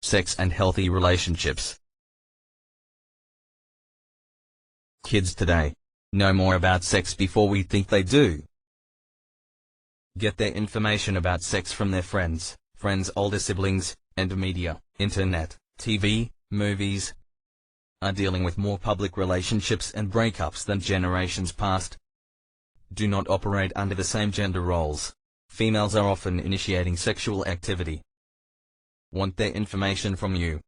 sex and healthy relationships. Kids today know more about sex before we think they do. Get their information about sex from their friends, older siblings, and media, internet, TV, movies. Are dealing with more public relationships and breakups than generations past. Do not operate under the same gender roles. Females are often initiating sexual activity. Want their information from you.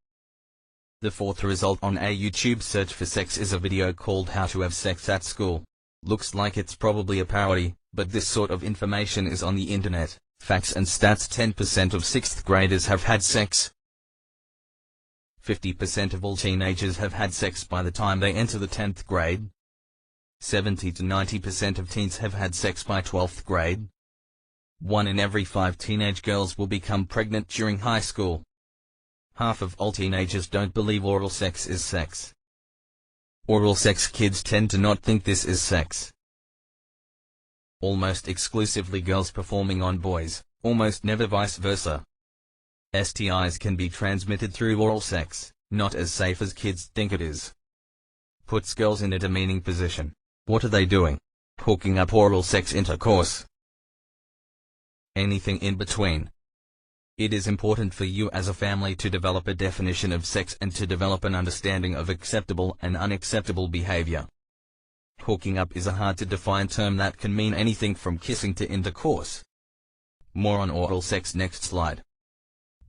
The fourth result on a YouTube search for sex is a video called How to Have Sex at School. Looks like it's probably a parody, but this sort of information is on the internet. Facts and stats: 10% of 6th graders have had sex. 50% of all teenagers have had sex by the time they enter the 10th grade. 70 to 90% of teens have had sex by 12th grade. 1 in every 5 teenage girls will become pregnant during high school. Half of all teenagers don't believe oral sex is sex. Oral sex: kids tend to not think this is sex. Almost exclusively girls performing on boys, almost never vice versa. STIs can be transmitted through oral sex, not as safe as kids think it is. Puts girls in a demeaning position. What are they doing? Hooking up, oral sex, intercourse. Anything in between. It is important for you as a family to develop a definition of sex and to develop an understanding of acceptable and unacceptable behavior. Hooking up is a hard to define term that can mean anything from kissing to intercourse. More on oral sex next slide.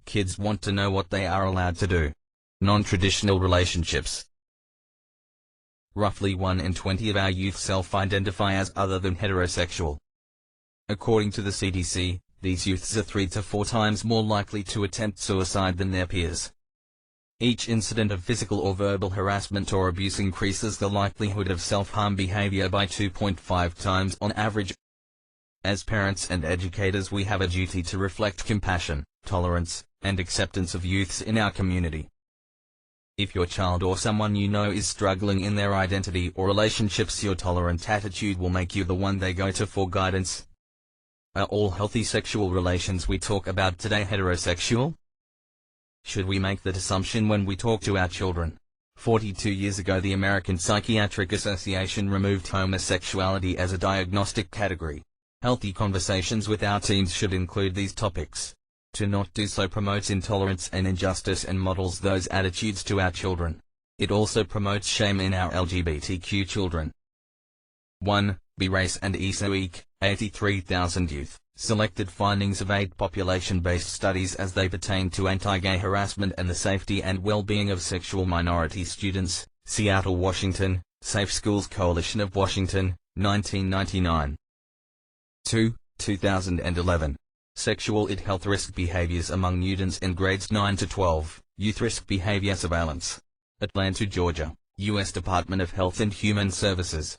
Kids want to know what they are allowed to do. Non-traditional relationships. Roughly 1 in 20 of our youth self-identify as other than heterosexual. According to the CDC, these youths are 3 to 4 times more likely to attempt suicide than their peers. Each incident of physical or verbal harassment or abuse increases the likelihood of self-harm behavior by 2.5 times on average. As parents and educators, we have a duty to reflect compassion, tolerance, and acceptance of youths in our community. If your child or someone you know is struggling in their identity or relationships, your tolerant attitude will make you the one they go to for guidance. Are all healthy sexual relations we talk about today heterosexual? Should we make that assumption when we talk to our children? 42 years ago, the American Psychiatric Association removed homosexuality as a diagnostic category. Healthy conversations with our teens should include these topics. To not do so promotes intolerance and injustice and models those attitudes to our children. It also promotes shame in our LGBTQ children. 1. Be Race and ESOEC, 83,000 youth, selected findings of 8 population-based studies as they pertain to anti-gay harassment and the safety and well-being of sexual minority students, Seattle, Washington, Safe Schools Coalition of Washington, 1999. 2. 2011. Sexual and health risk behaviors among students in grades 9 to 12, Youth Risk Behavior Surveillance. Atlanta, Georgia, U.S. Department of Health and Human Services.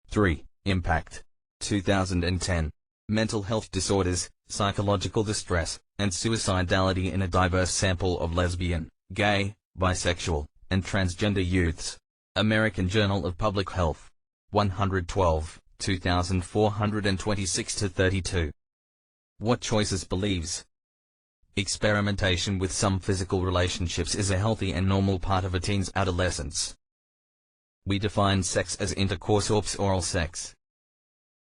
3. Impact. 2010. Mental health disorders, psychological distress, and suicidality in a diverse sample of lesbian, gay, bisexual, and transgender youths. American Journal of Public Health. 112, 2426-32. What Choices believes. Experimentation with some physical relationships is a healthy and normal part of a teen's adolescence. We define sex as intercourse or oral sex.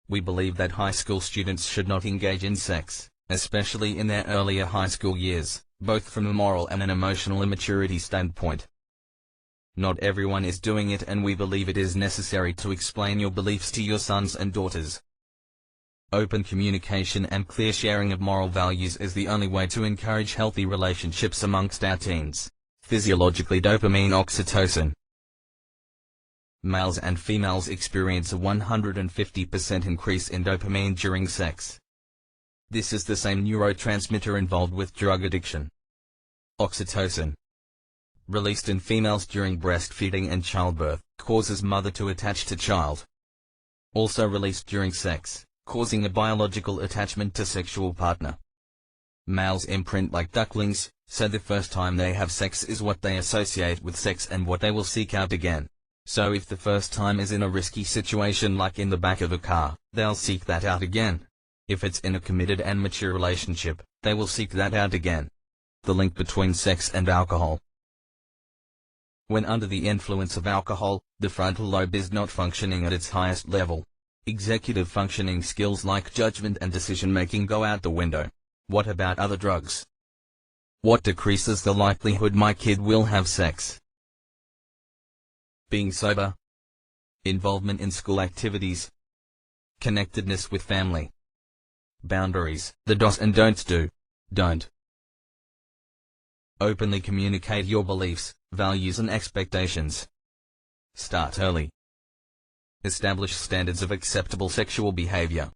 We believe that high school students should not engage in sex, especially in their earlier high school years, both from a moral and an emotional immaturity standpoint. Not everyone is doing it, and we believe it is necessary to explain your beliefs to your sons and daughters. Open communication and clear sharing of moral values is the only way to encourage healthy relationships amongst our teens. Physiologically, dopamine, oxytocin. Males and females experience a 150% increase in dopamine during sex. This is the same neurotransmitter involved with drug addiction. Oxytocin, released in females during breastfeeding and childbirth, causes mother to attach to child. Also released during sex, causing a biological attachment to sexual partner. Males imprint like ducklings, so the first time they have sex is what they associate with sex and what they will seek out again. So if the first time is in a risky situation like in the back of a car, they'll seek that out again. If it's in a committed and mature relationship, they will seek that out again. The link between sex and alcohol. When under the influence of alcohol, the frontal lobe is not functioning at its highest level. Executive functioning skills like judgment and decision-making go out the window. What about other drugs? What decreases the likelihood my kid will have sex? Being sober. Involvement in school activities. Connectedness with family. Boundaries. The do's and don'ts do. Don't. Openly communicate your beliefs, values and expectations. Start early. Establish standards of acceptable sexual behavior.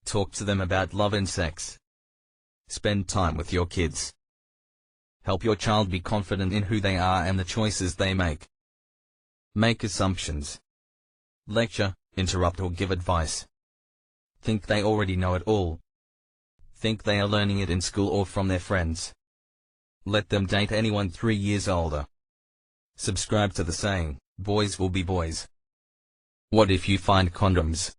Talk to them about love and sex. Spend time with your kids. Help your child be confident in who they are and the choices they make. Make assumptions. Lecture, interrupt or give advice. Think they already know it all. Think they are learning it in school or from their friends. Let them date anyone 3 years older. Subscribe to the saying, boys will be boys. What if you find condoms?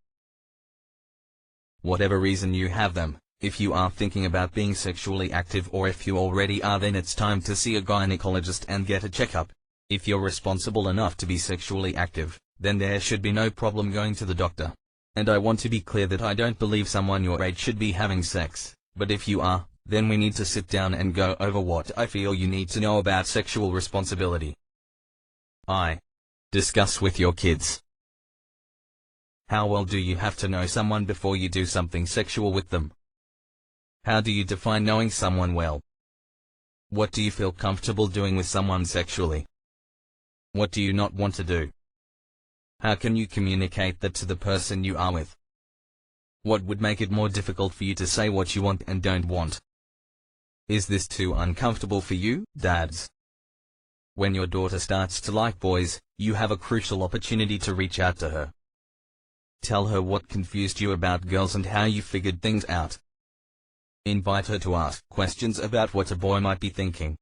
Whatever reason you have them, if you are thinking about being sexually active or if you already are, then it's time to see a gynecologist and get a checkup. If you're responsible enough to be sexually active, then there should be no problem going to the doctor. And I want to be clear that I don't believe someone your age should be having sex, but if you are, then we need to sit down and go over what I feel you need to know about sexual responsibility. Discuss with your kids. How well do you have to know someone before you do something sexual with them? How do you define knowing someone well? What do you feel comfortable doing with someone sexually? What do you not want to do? How can you communicate that to the person you are with? What would make it more difficult for you to say what you want and don't want? Is this too uncomfortable for you, dads? When your daughter starts to like boys, you have a crucial opportunity to reach out to her. Tell her what confused you about girls and how you figured things out. Invite her to ask questions about what a boy might be thinking.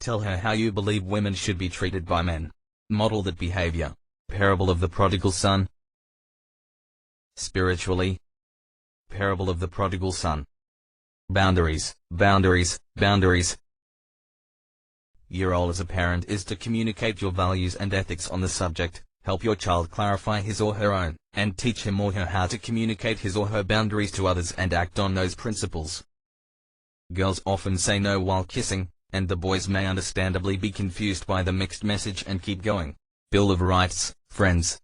Tell her how you believe women should be treated by men. Model that behavior. Parable of the prodigal son. Spiritually. Parable of the prodigal son. Boundaries, boundaries, boundaries. Your role as a parent is to communicate your values and ethics on the subject, help your child clarify his or her own, and teach him or her how to communicate his or her boundaries to others and act on those principles. Girls often say no while kissing, and the boys may understandably be confused by the mixed message and keep going. Bill of Rights, friends.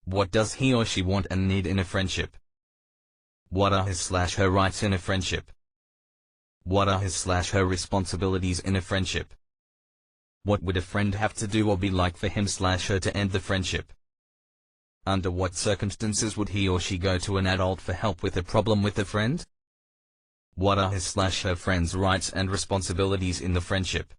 What does he or she want and need in a friendship? What are his/her rights in a friendship? What are his/her responsibilities in a friendship? What would a friend have to do or be like for him/her to end the friendship? Under what circumstances would he or she go to an adult for help with a problem with a friend? What are his/her friend's rights and responsibilities in the friendship?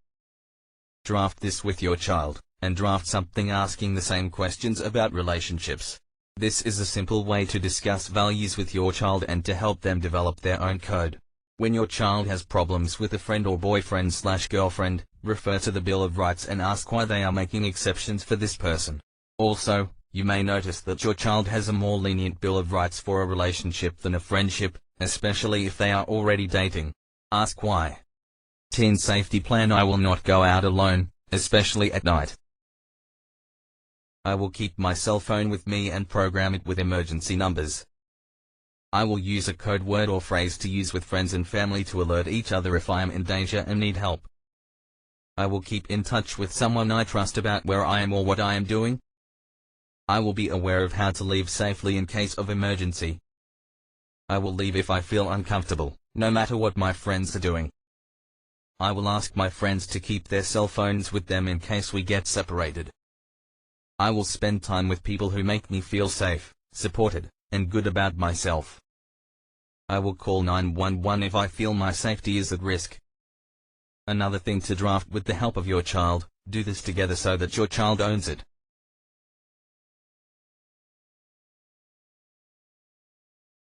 Draft this with your child, and draft something asking the same questions about relationships. This is a simple way to discuss values with your child and to help them develop their own code. When your child has problems with a friend or boyfriend/girlfriend, refer to the Bill of Rights and ask why they are making exceptions for this person. Also, you may notice that your child has a more lenient Bill of Rights for a relationship than a friendship, especially if they are already dating. Ask why. Teen safety plan: I will not go out alone, especially at night. I will keep my cell phone with me and program it with emergency numbers. I will use a code word or phrase to use with friends and family to alert each other if I am in danger and need help. I will keep in touch with someone I trust about where I am or what I am doing. I will be aware of how to leave safely in case of emergency. I will leave if I feel uncomfortable, no matter what my friends are doing. I will ask my friends to keep their cell phones with them in case we get separated. I will spend time with people who make me feel safe, supported, and good about myself. I will call 911 if I feel my safety is at risk. Another thing to draft with the help of your child: do this together so that your child owns it.